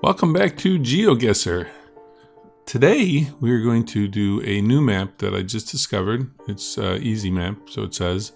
Welcome back to GeoGuessr. Today we are going to do a new map that I just discovered. It's an easy map, so it says.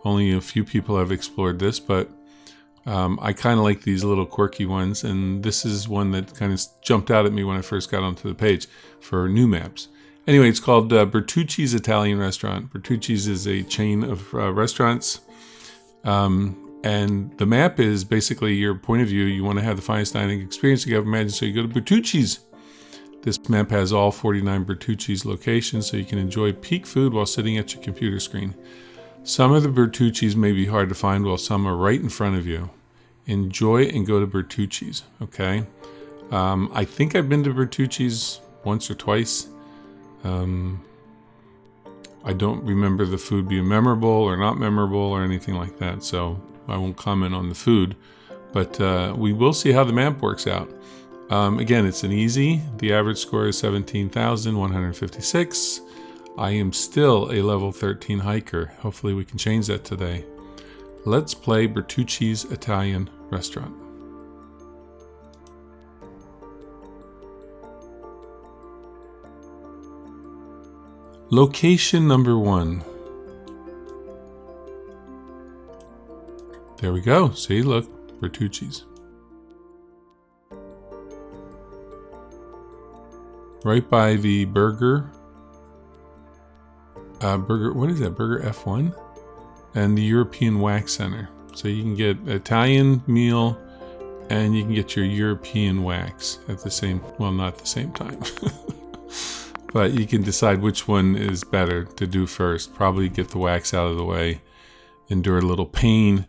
Only a few people have explored this, but I kind of like these little quirky ones, and this is one that kind of jumped out at me when I first got onto the page for new maps. Anyway, it's called Bertucci's Italian Restaurant. Bertucci's is a chain of restaurants. And the map is basically your point of view. You want to have the finest dining experience you can ever imagine, so you go to Bertucci's. This map has all 49 Bertucci's locations, so you can enjoy peak food while sitting at your computer screen. Some of the Bertucci's may be hard to find, while some are right in front of you. Enjoy and go to Bertucci's, okay? I think I've been to Bertucci's once or twice. I don't remember the food being memorable or not memorable or anything like that, so I won't comment on the food, but we will see how the map works out. Again, it's an easy. The average score is 17,156. I am still a level 13 hiker. Hopefully we can change that today. Let's play Bertucci's Italian Restaurant. Location number 1. There we go. See, look, Bertucci's. Right by the burger, what is that, Burger F1? And the European Wax Center. So you can get Italian meal and you can get your European wax at the same, well, not at the same time. But you can decide which one is better to do first. Probably get the wax out of the way, endure a little pain,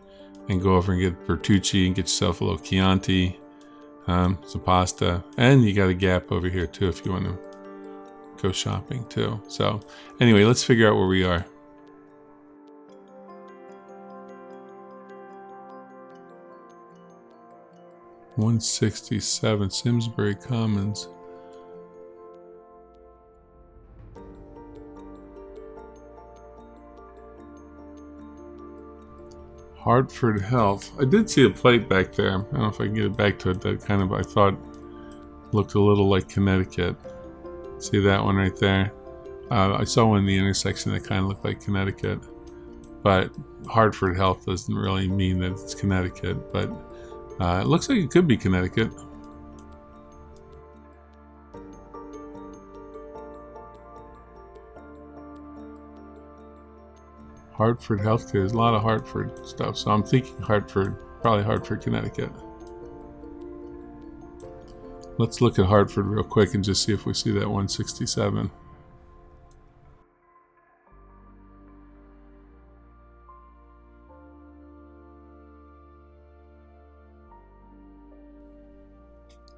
and go over and get Bertucci and get yourself a little Chianti, some pasta, and you got a Gap over here too if you want to go shopping too. So anyway, let's figure out where we are. $167 Simsbury Commons. Hartford Health. I did see a plate back there. I don't know if I can get it back to it. That kind of, I thought, looked a little like Connecticut. See that one right there? I saw one in the intersection that kind of looked like Connecticut. But Hartford Health doesn't really mean that it's Connecticut. But it looks like it could be Connecticut. Hartford Healthcare. There's a lot of Hartford stuff, so I'm thinking Hartford, probably Hartford, Connecticut. Let's look at Hartford real quick and just see if we see that 167.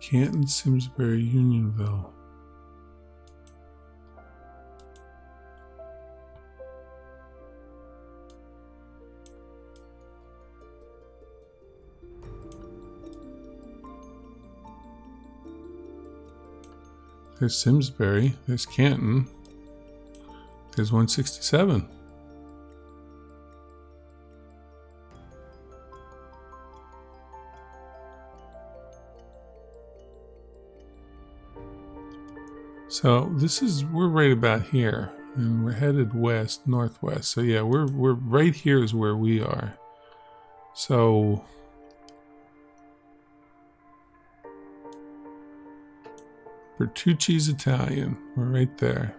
Canton, Simsbury, Unionville. There's Simsbury, there's Canton, there's 167. So we're right about here, and we're headed west, northwest. So yeah, we're right here is where we are. So Bertucci's Italian. We're right there.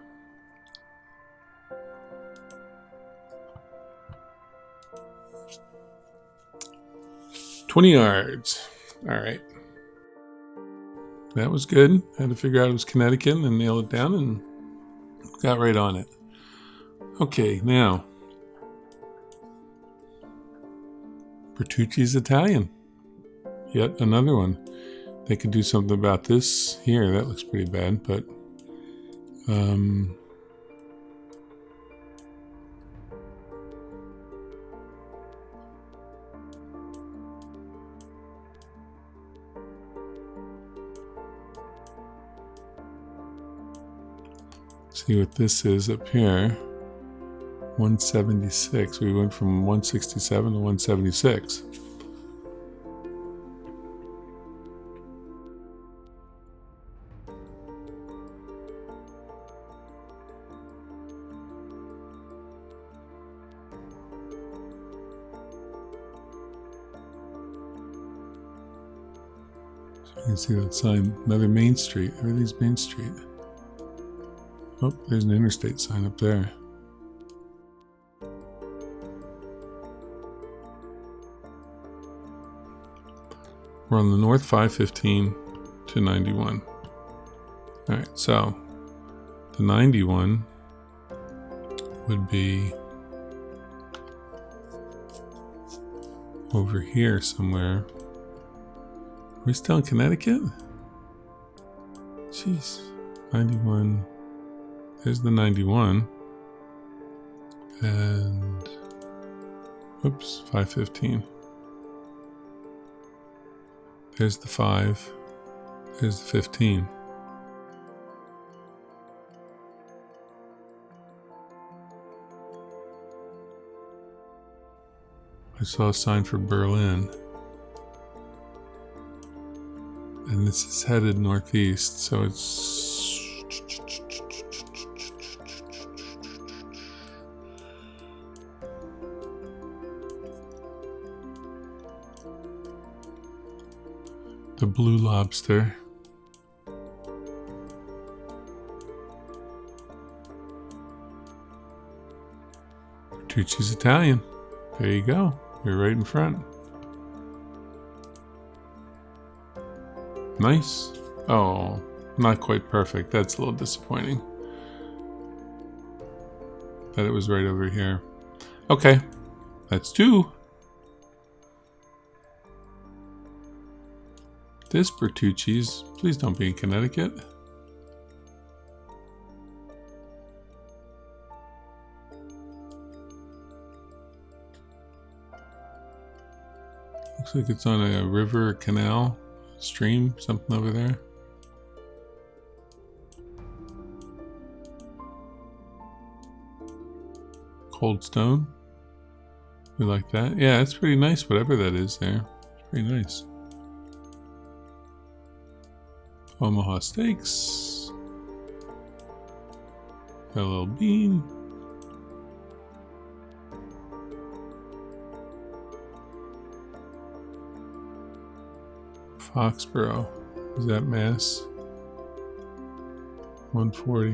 $20 yards. All right. That was good. Had to figure out it was Connecticut and nail it down and got right on it. Okay, now. Bertucci's Italian. Yet another one. They could do something about this here. That looks pretty bad, but see what this is up here. 176. We went from 167 to 176. You can see that sign. Another Main Street. Everything's Main Street. Oh, there's an interstate sign up there. We're on the North 515 to 91. Alright, so the 91 would be over here somewhere. Are we still in Connecticut? Jeez. 91. There's the 91. And oops, 515. There's the 5. There's the 15. I saw a sign for Berlin. And this is headed northeast, so it's... the Blue Lobster. Bertucci's Italian. There you go. You're right in front. Nice. Oh, not quite perfect. That's a little disappointing. That it was right over here. Okay. That's 2. This Bertucci's. Please don't be in Connecticut. Looks like it's on a river, canal, stream, something over there. Cold Stone. We like that. Yeah, it's pretty nice, whatever that is there. It's pretty nice. Omaha Steaks. Got a little bean. Foxborough. Is that Mass? 140.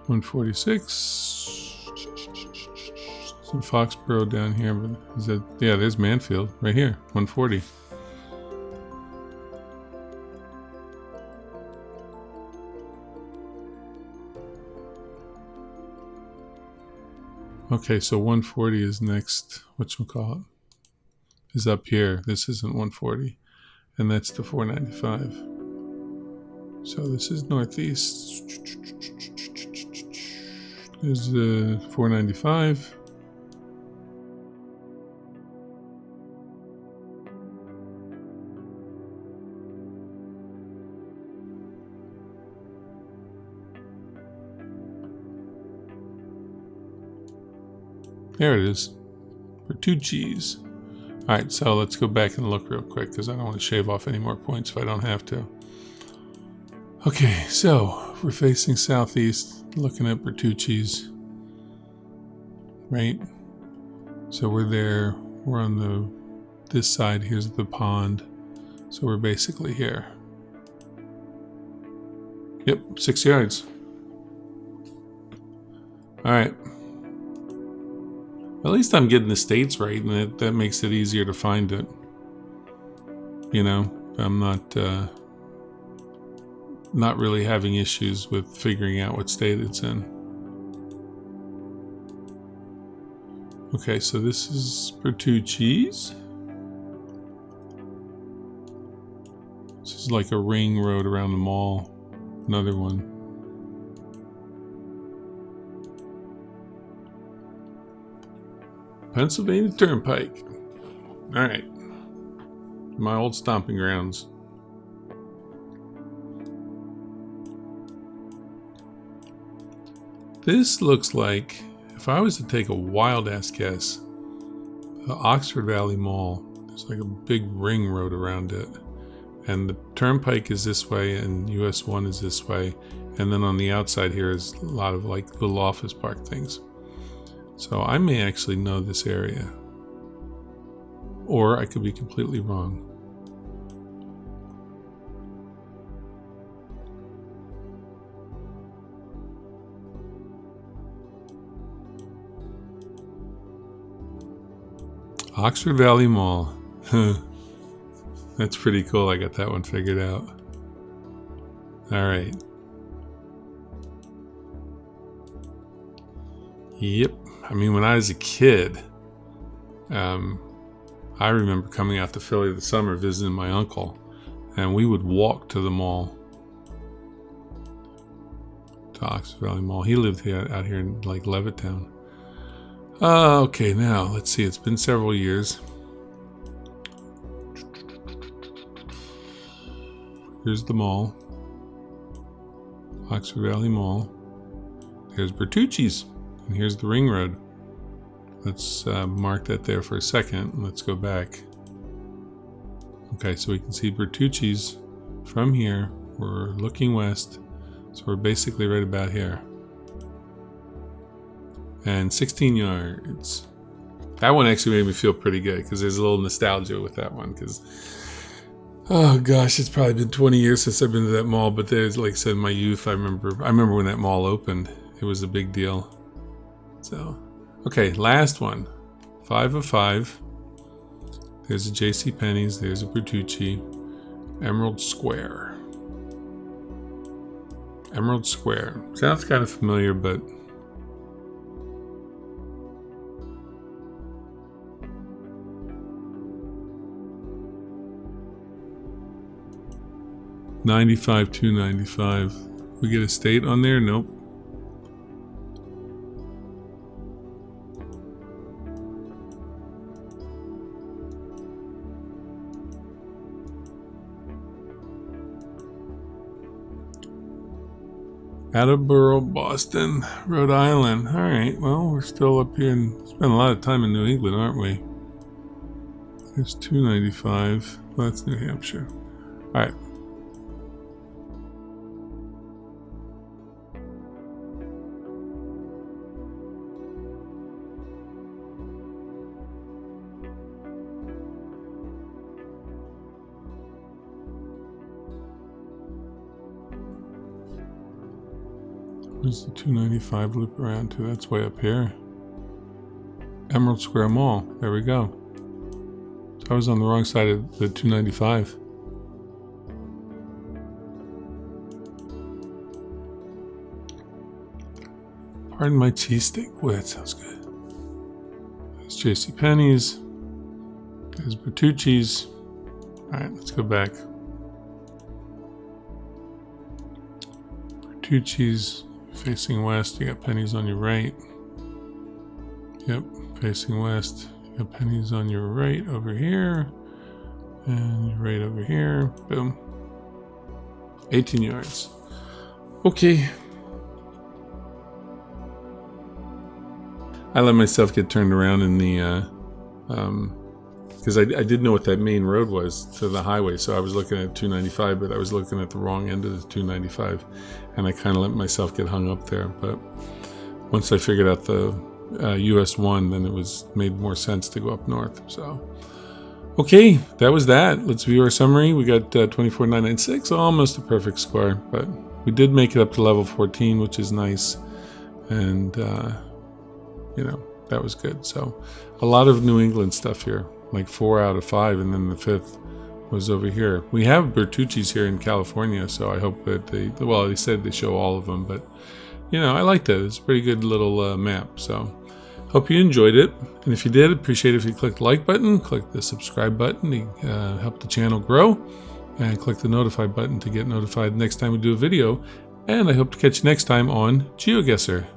146. Some Foxborough down here, but is that, yeah, there's Manfield right here, 140. Okay, so 140 is next, whatchamacallit, is up here. This isn't 140, and that's the 495. So this is northeast. There's the 495. There it is. Bertucci's. Alright, so let's go back and look real quick because I don't want to shave off any more points if I don't have to. Okay, so we're facing southeast, looking at Bertucci's. Right? So we're there. We're on this side. Here's the pond. So we're basically here. Yep, 6 yards. Alright. At least I'm getting the states right, and that makes it easier to find it. You know, I'm not really having issues with figuring out what state it's in. Okay, so this is Bertucci's. This is like a ring road around the mall. Another one. Pennsylvania Turnpike. Alright. My old stomping grounds. This looks like, if I was to take a wild ass guess, the Oxford Valley Mall. There's like a big ring road around it. And the Turnpike is this way and US 1 is this way. And then on the outside here is a lot of like little office park things. So I may actually know this area. Or I could be completely wrong. Oxford Valley Mall. That's pretty cool. I got that one figured out. All right. Yep. I mean, when I was a kid, I remember coming out to Philly this summer visiting my uncle, and we would walk to the mall, to Oxford Valley Mall. He lived here, out here in like Levittown. Okay, now let's see. It's been several years. Here's the mall, Oxford Valley Mall. Here's Bertucci's, and here's the ring road. Let's mark that there for a second. Let's go back. Okay, so we can see Bertucci's from here. We're looking west, so we're basically right about here. And 16 yards. That one actually made me feel pretty good because there's a little nostalgia with that one. Because, oh gosh, it's probably been 20 years since I've been to that mall. But there's, like I said, in my youth, I remember when that mall opened. It was a big deal. So, okay, last one. 5 of 5. There's a JCPenney's. There's a Bertucci. Emerald Square. Emerald Square. Sounds kind of familiar, but 95, 295. We get a state on there? Nope. Attleboro, Boston, Rhode Island. All right, well, we're still up here and spend a lot of time in New England, aren't we? There's 295. Well, that's New Hampshire. All right. Where's the 295 loop around to? That's way up here. Emerald Square Mall. There we go. So I was on the wrong side of the 295. Pardon my cheesesteak. Boy, that sounds good. There's JCPenney's. There's Bertucci's. Alright, let's go back. Bertucci's. Facing west, you got pennies on your right. Yep, facing west, you got pennies on your right over here. And your right over here. Boom. 18 yards. Okay. I let myself get turned around in the, because I didn't know what that main road was to the highway, so I was looking at 295, but I was looking at the wrong end of the 295, and I kind of let myself get hung up there. But once I figured out the US 1, then it made more sense to go up north. So, okay, that was that. Let's view our summary. We got 24,996, almost a perfect score, but we did make it up to level 14, which is nice, and you know, that was good. So, a lot of New England stuff here. Like 4 out of 5, and then the 5th was over here. We have Bertucci's here in California, so I hope that they said they show all of them, but you know, I liked it. It's a pretty good little map. So hope you enjoyed it, and if you did, appreciate it if you click the like button, click the subscribe button to help the channel grow, and click the notify button to get notified next time we do a video. And I hope to catch you next time on GeoGuessr.